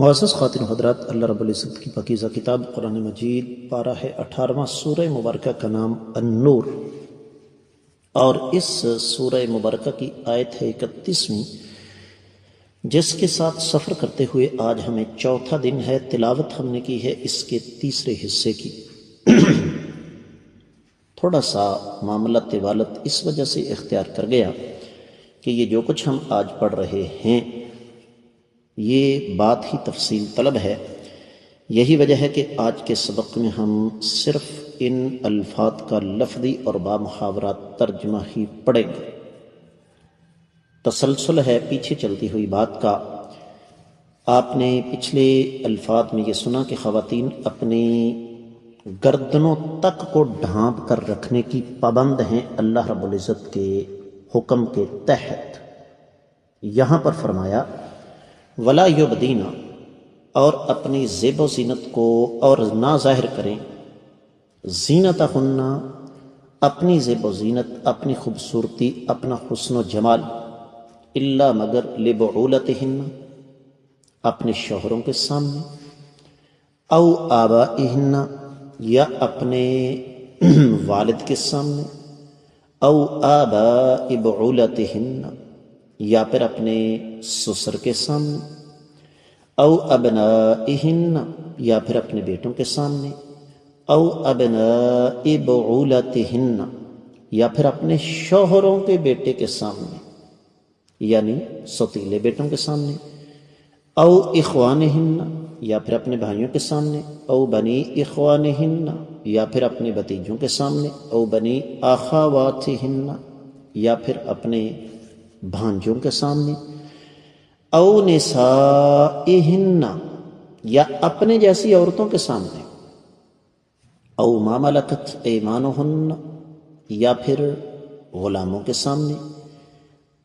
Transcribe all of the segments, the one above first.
معزز خواتین و حضرات، اللہ رب العزت کی پاکیزہ کتاب قرآن مجید پارہ ہے 18واں، سورہ مبارکہ کا نام النور، اور اس سورہ مبارکہ کی آیت ہے 31ویں، جس کے ساتھ سفر کرتے ہوئے آج ہمیں چوتھا دن ہے۔ تلاوت ہم نے کی ہے اس کے تیسرے حصے کی۔ تھوڑا سا معاملہ طوالت اس وجہ سے اختیار کر گیا کہ یہ جو کچھ ہم آج پڑھ رہے ہیں یہ بات ہی تفصیل طلب ہے۔ یہی وجہ ہے کہ آج کے سبق میں ہم صرف ان الفاظ کا لفظی اور بامحاورات ترجمہ ہی پڑھیں گے۔ تسلسل ہے پیچھے چلتی ہوئی بات کا۔ آپ نے پچھلے الفاظ میں یہ سنا کہ خواتین اپنی گردنوں تک کو ڈھانپ کر رکھنے کی پابند ہیں اللہ رب العزت کے حکم کے تحت۔ یہاں پر فرمایا ولا یبدین، اور اپنی زیب و زینت کو اور نہ ظاہر کریں، زینتہن، اپنی زیب و زینت، اپنی خوبصورتی، اپنا حسن و جمال، الا مگر لبعولتہن، اپنے شوہروں کے سامنے، او آبائہن، یا اپنے والد کے سامنے، او آباء بعولتہن، یا پھر اپنے سسر کے سامنے، او ابنائہن، یا پھر اپنے بیٹوں کے سامنے، او ابناء بعولتہن، یا پھر اپنے شوہروں کے بیٹے کے سامنے، یعنی سوتیلے بیٹوں کے سامنے، او اخوانہن، یا پھر اپنے بھائیوں کے سامنے، او بنی اخوانہن، یا پھر اپنے بھتیجوں کے سامنے، او بنی اخواتہن، یا پھر اپنے بھانجوں کے سامنے، او نسائہن، یا اپنے جیسی عورتوں کے سامنے، او ما ملکت ایمانہن، یا پھر غلاموں کے سامنے،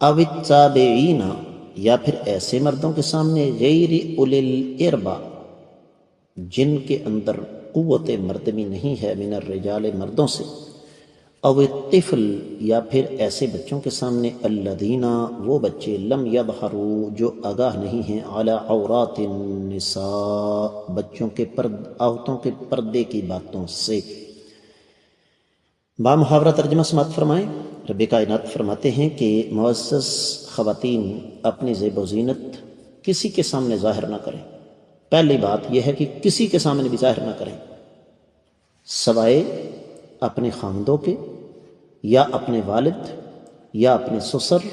او التابعین، یا پھر ایسے مردوں کے سامنے غیر اولی الاربا، جن کے اندر قوت مردمی نہیں ہے، من الرجال، مردوں سے، او الطفل، یا پھر ایسے بچوں کے سامنے، الذین، وہ بچے، لم یظہروا، جو آگاہ نہیں ہیں، علی عورات النساء، بچوں کے عورتوں کے پردے کی باتوں سے۔ بامحاورہ ترجمہ سماعت فرمائیں۔ رب کائنات فرماتے ہیں کہ معزز خواتین اپنی زیب و زینت کسی کے سامنے ظاہر نہ کریں۔ پہلی بات یہ ہے کہ کسی کے سامنے بھی ظاہر نہ کریں، سوائے اپنے خاندوں کے، یا اپنے والد، یا اپنے سسر،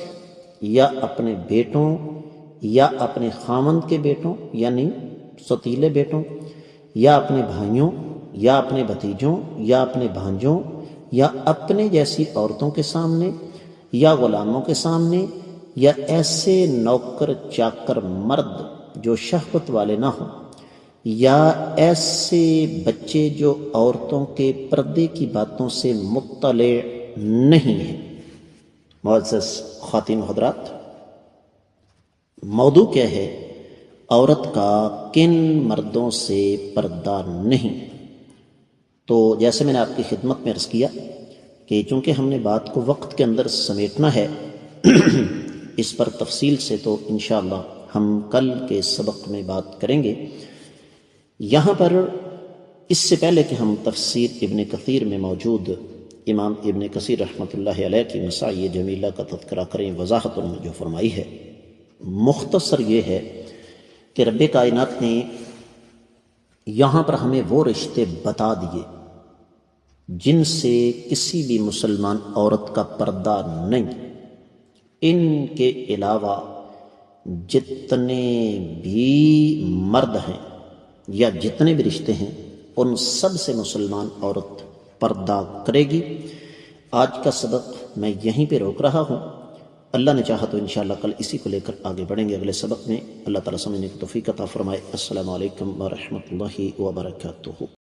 یا اپنے بیٹوں، یا اپنے خاوند کے بیٹوں یعنی سوتیلے بیٹوں، یا اپنے بھائیوں، یا اپنے بھتیجوں، یا اپنے بھانجوں، یا اپنے جیسی عورتوں کے سامنے، یا غلاموں کے سامنے، یا ایسے نوکر چاکر مرد جو شہوت والے نہ ہوں، یا ایسے بچے جو عورتوں کے پردے کی باتوں سے مطلع نہیں ہیں۔ معزز خواتین و حضرات، موضوع کیا ہے؟ عورت کا کن مردوں سے پردہ نہیں؟ تو جیسے میں نے آپ کی خدمت میں عرض کیا کہ چونکہ ہم نے بات کو وقت کے اندر سمیٹنا ہے اس پر تفصیل سے تو انشاءاللہ ہم کل کے سبق میں بات کریں گے۔ یہاں پر اس سے پہلے کہ ہم تفسیر ابن کثیر میں موجود امام ابن کثیر رحمۃ اللہ علیہ کی مساعی جمیلہ کا تذکرہ کریں، وضاحت انہوں نے جو فرمائی ہے مختصر یہ ہے کہ رب کائنات نے یہاں پر ہمیں وہ رشتے بتا دیے جن سے کسی بھی مسلمان عورت کا پردہ نہیں۔ ان کے علاوہ جتنے بھی مرد ہیں یا جتنے بھی رشتے ہیں ان سب سے مسلمان عورت پردہ کرے گی۔ آج کا سبق میں یہیں پہ روک رہا ہوں، اللہ نے چاہا تو انشاءاللہ کل اسی کو لے کر آگے بڑھیں گے اگلے سبق میں۔ اللہ تعالیٰ سمجھنے کی توفیق عطا فرمائے۔ السلام علیکم ورحمۃ اللہ وبرکاتہ۔